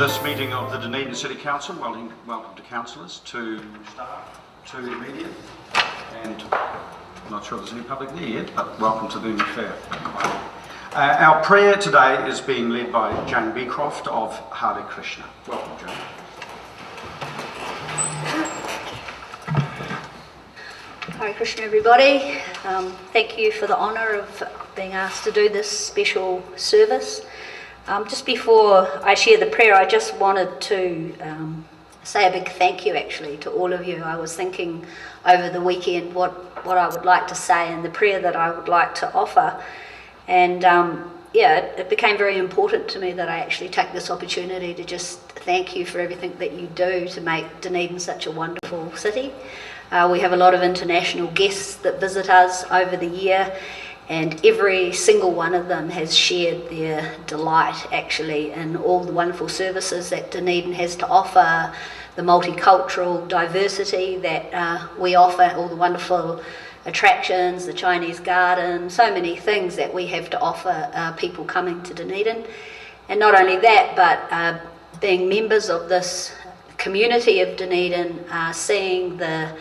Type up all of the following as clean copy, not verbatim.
this meeting of the Dunedin City Council. Welcome to councillors, to staff, to media, and I'm not sure there's any public there yet, but welcome to the fair. Our prayer today is being led by Jane Beecroft of Hare Krishna. Welcome, Jane. Hare Krishna, everybody. Thank you for the honour of being asked to do this special service. Just before I share the prayer, I just wanted to say a big thank you actually to all of you. I was thinking over the weekend what I would like to say and the prayer that I would like to offer. And it became very important to me that I actually take this opportunity to just thank you for everything that you do to make Dunedin such a wonderful city. We have a lot of international guests that visit us over the year, and every single one of them has shared their delight actually in all the wonderful services that Dunedin has to offer, the multicultural diversity that we offer, all the wonderful attractions, the Chinese garden, so many things that we have to offer people coming to Dunedin. And not only that, but being members of this community of Dunedin, seeing the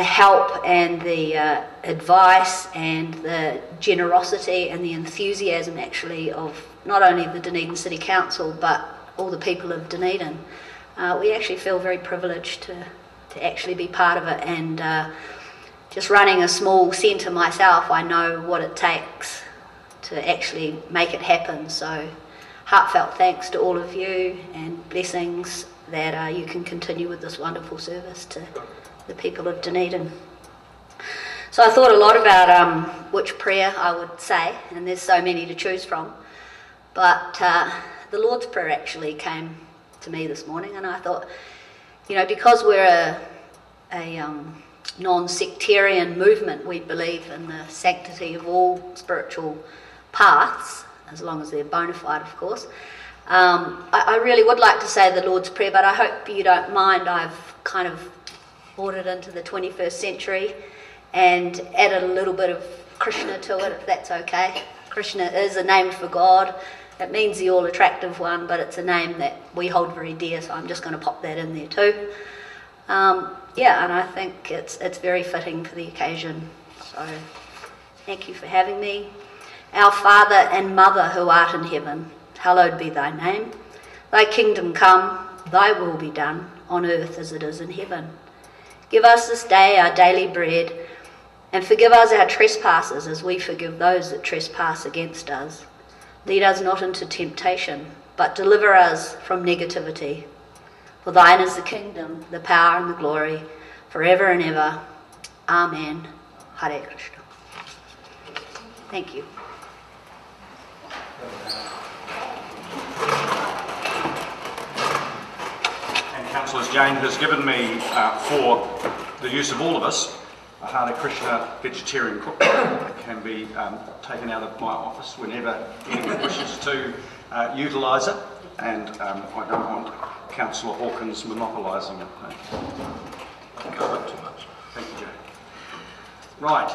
help and the advice and the generosity and the enthusiasm actually of not only the Dunedin City Council but all the people of Dunedin. We actually feel very privileged to actually be part of it, and just running a small centre myself, I know what it takes to actually make it happen. So heartfelt thanks to all of you and blessings that you can continue with this wonderful service to the people of Dunedin. So I thought a lot about which prayer I would say, and there's so many to choose from, but the Lord's Prayer actually came to me this morning, and I thought, because we're a non-sectarian movement, we believe in the sanctity of all spiritual paths, as long as they're bona fide, of course. I really would like to say the Lord's Prayer, but I hope you don't mind. I've kind of brought it into the 21st century and added a little bit of Krishna to it, if that's okay. Krishna is a name for God. It means the all-attractive one, but it's a name that we hold very dear, so I'm just going to pop that in there too. And I think it's very fitting for the occasion. So thank you for having me. Our Father and Mother who art in heaven, hallowed be thy name. Thy kingdom come, thy will be done, on earth as it is in heaven. Give us this day our daily bread, and forgive us our trespasses as we forgive those that trespass against us. Lead us not into temptation, but deliver us from negativity. For thine is the kingdom, the power and the glory, forever and ever. Amen. Hare Krishna. Thank you. Councillors, Jane has given me, for the use of all of us, a Hare Krishna vegetarian cookbook that can be taken out of my office whenever anyone wishes to utilise it, and I don't want Councillor Hawkins monopolising it. Covered too much. Thank you, Jane. Right,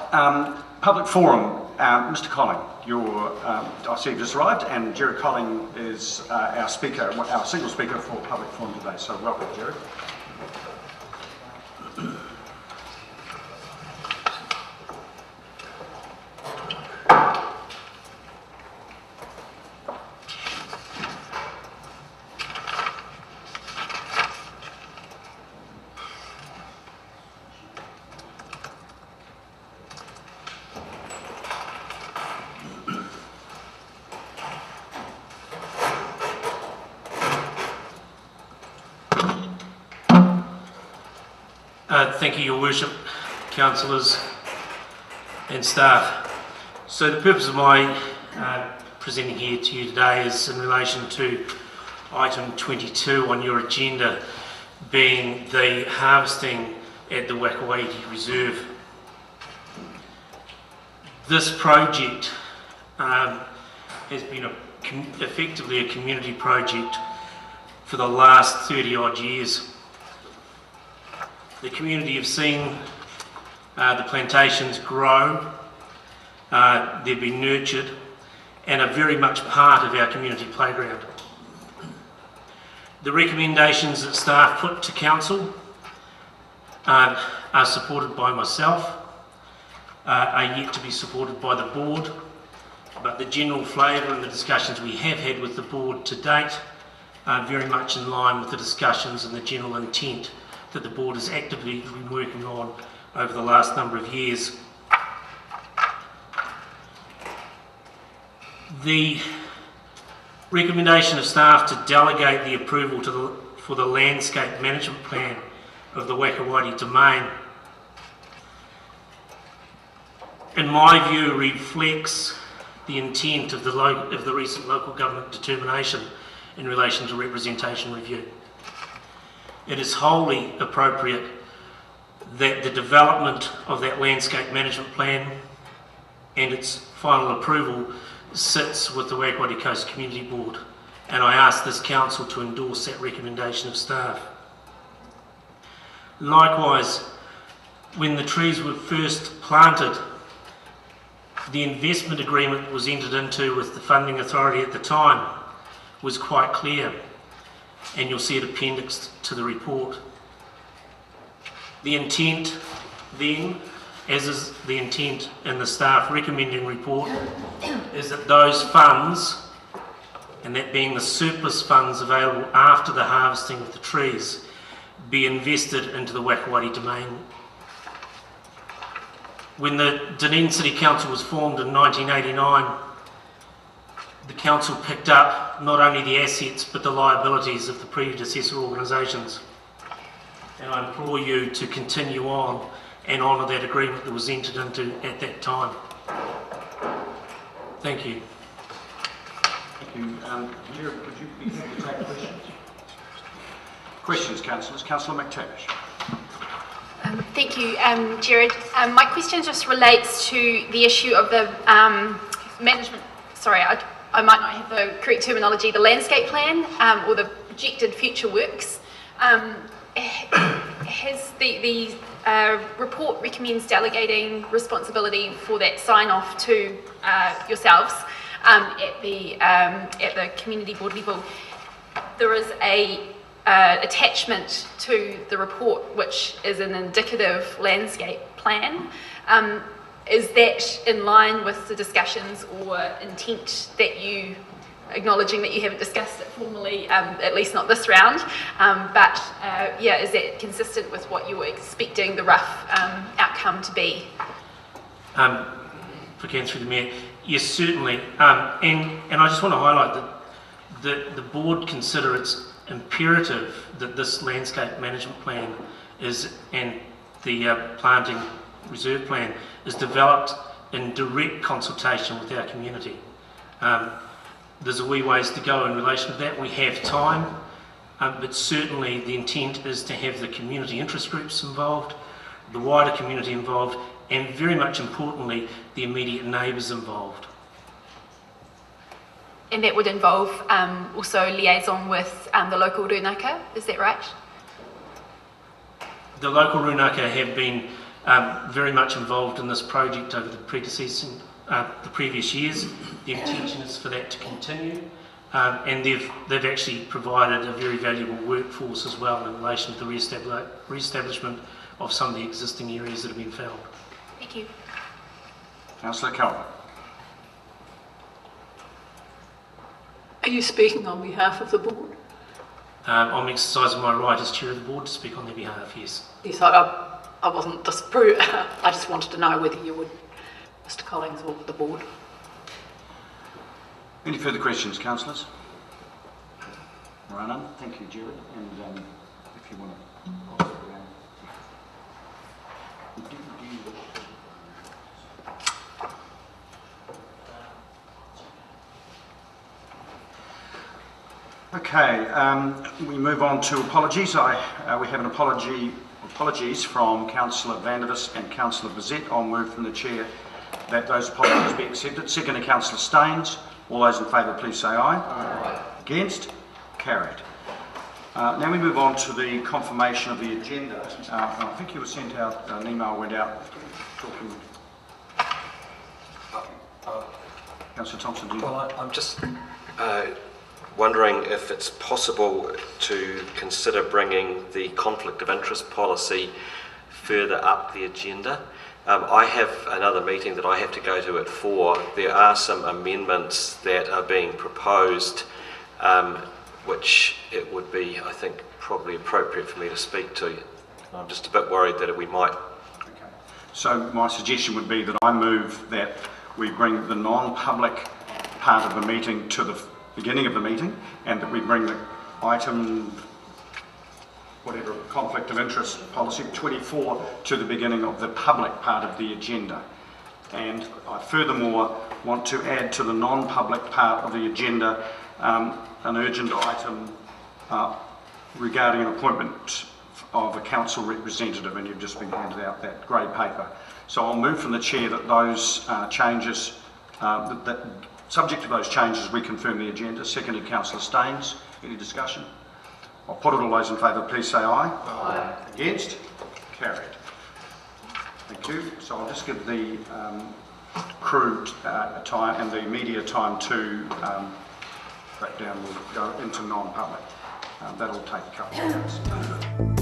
public forum. Mr. Colling, I see you've just arrived, and Jerry Colling is our speaker, our single speaker for public forum today. So welcome, Jerry. Thank you, Your Worship, councillors and staff. So the purpose of my presenting here to you today is in relation to item 22 on your agenda, being the harvesting at the Wakawaiti Reserve. This project has been effectively a community project for the last 30 odd years. The community have seen the plantations grow, they've been nurtured, and are very much part of our community playground. The recommendations that staff put to council are supported by myself, are yet to be supported by the board, but the general flavour and the discussions we have had with the board to date are very much in line with the discussions and the general intent that the board has actively been working on over the last number of years. The recommendation of staff to delegate the approval for the landscape management plan of the Wakawati domain, in my view, reflects the intent of the recent local government determination in relation to representation review. It is wholly appropriate that the development of that landscape management plan and its final approval sits with the Waikouaiti Coast Community Board, and I ask this council to endorse that recommendation of staff. Likewise, when the trees were first planted, the investment agreement that was entered into with the funding authority at the time was quite clear, and you'll see it appendixed to the report. The intent then, as is the intent in the staff recommending report, is that those funds, and that being the surplus funds available after the harvesting of the trees, be invested into the Wakawati domain. When the Dunedin City Council was formed in 1989, the council picked up not only the assets but the liabilities of the predecessor organisations. And I implore you to continue on and honour that agreement that was entered into at that time. Thank you. Thank you. Jared, would you be happy to take questions? Questions, councillors. Councillor McTavish. Thank you, Jared. My question just relates to the issue of the management, sorry, I might not have the correct terminology, the landscape plan or the projected future works. Has the report recommends delegating responsibility for that sign-off to yourselves at the community board level. There is a attachment to the report which is an indicative landscape plan. Is that in line with the discussions or intent that you, acknowledging that you haven't discussed it formally, at least not this round, yeah, is that consistent with what you were expecting the rough outcome to be? For going through the Mayor, yes, certainly, and I just want to highlight that the board consider it's imperative that this landscape management plan is, and the planting reserve plan is developed in direct consultation with our community. There's a wee ways to go in relation to that. We have time, but certainly the intent is to have the community interest groups involved, the wider community involved, and very much importantly, the immediate neighbours involved. And that would involve also liaison with the local rūnaka, is that right? The local rūnaka have been very much involved in this project over the previous years. The intention is for that to continue, and they've actually provided a very valuable workforce as well in relation to the re-establishment of some of the existing areas that have been felled. Thank you. Councillor Calvert. Are you speaking on behalf of the board? I'm exercising my right as chair of the board to speak on their behalf, yes. Yes, I wasn't disapproved. I just wanted to know whether you would, Mr Collins, or the board. Any further questions, councillors? None. Thank you, Jared. And if you want to pass it around. Okay, we move on to apologies. We have an apologies from Councillor Vandervis and Councillor Bizet. I'll move from the chair that those apologies be accepted. Second to Councillor Staines. All those in favour, please say aye. Aye. Against? Carried. Now we move on to the confirmation of the agenda. I think you were sent out, an email went out talking. Councillor Thompson, do you? Well, I'm just wondering if it's possible to consider bringing the conflict of interest policy further up the agenda. I have another meeting that I have to go to at 4. There are some amendments that are being proposed, which it would be, I think, probably appropriate for me to speak to. I'm just a bit worried that we might. Okay. So my suggestion would be that I move that we bring the non-public part of the meeting to the beginning of the meeting, and that we bring the item, whatever, conflict of interest policy 24 to the beginning of the public part of the agenda. And I furthermore want to add to the non-public part of the agenda an urgent item regarding an appointment of a council representative, and you've just been handed out that grey paper. So I'll move from the chair that those changes, that subject to those changes, we confirm the agenda. Seconded, Councillor Staines. Any discussion? I'll put it. All those in favour, please say aye. Aye. Against? Carried. Thank you. So I'll just give the crew time and the media time to break down. We'll go into non-public. That'll take a couple of minutes.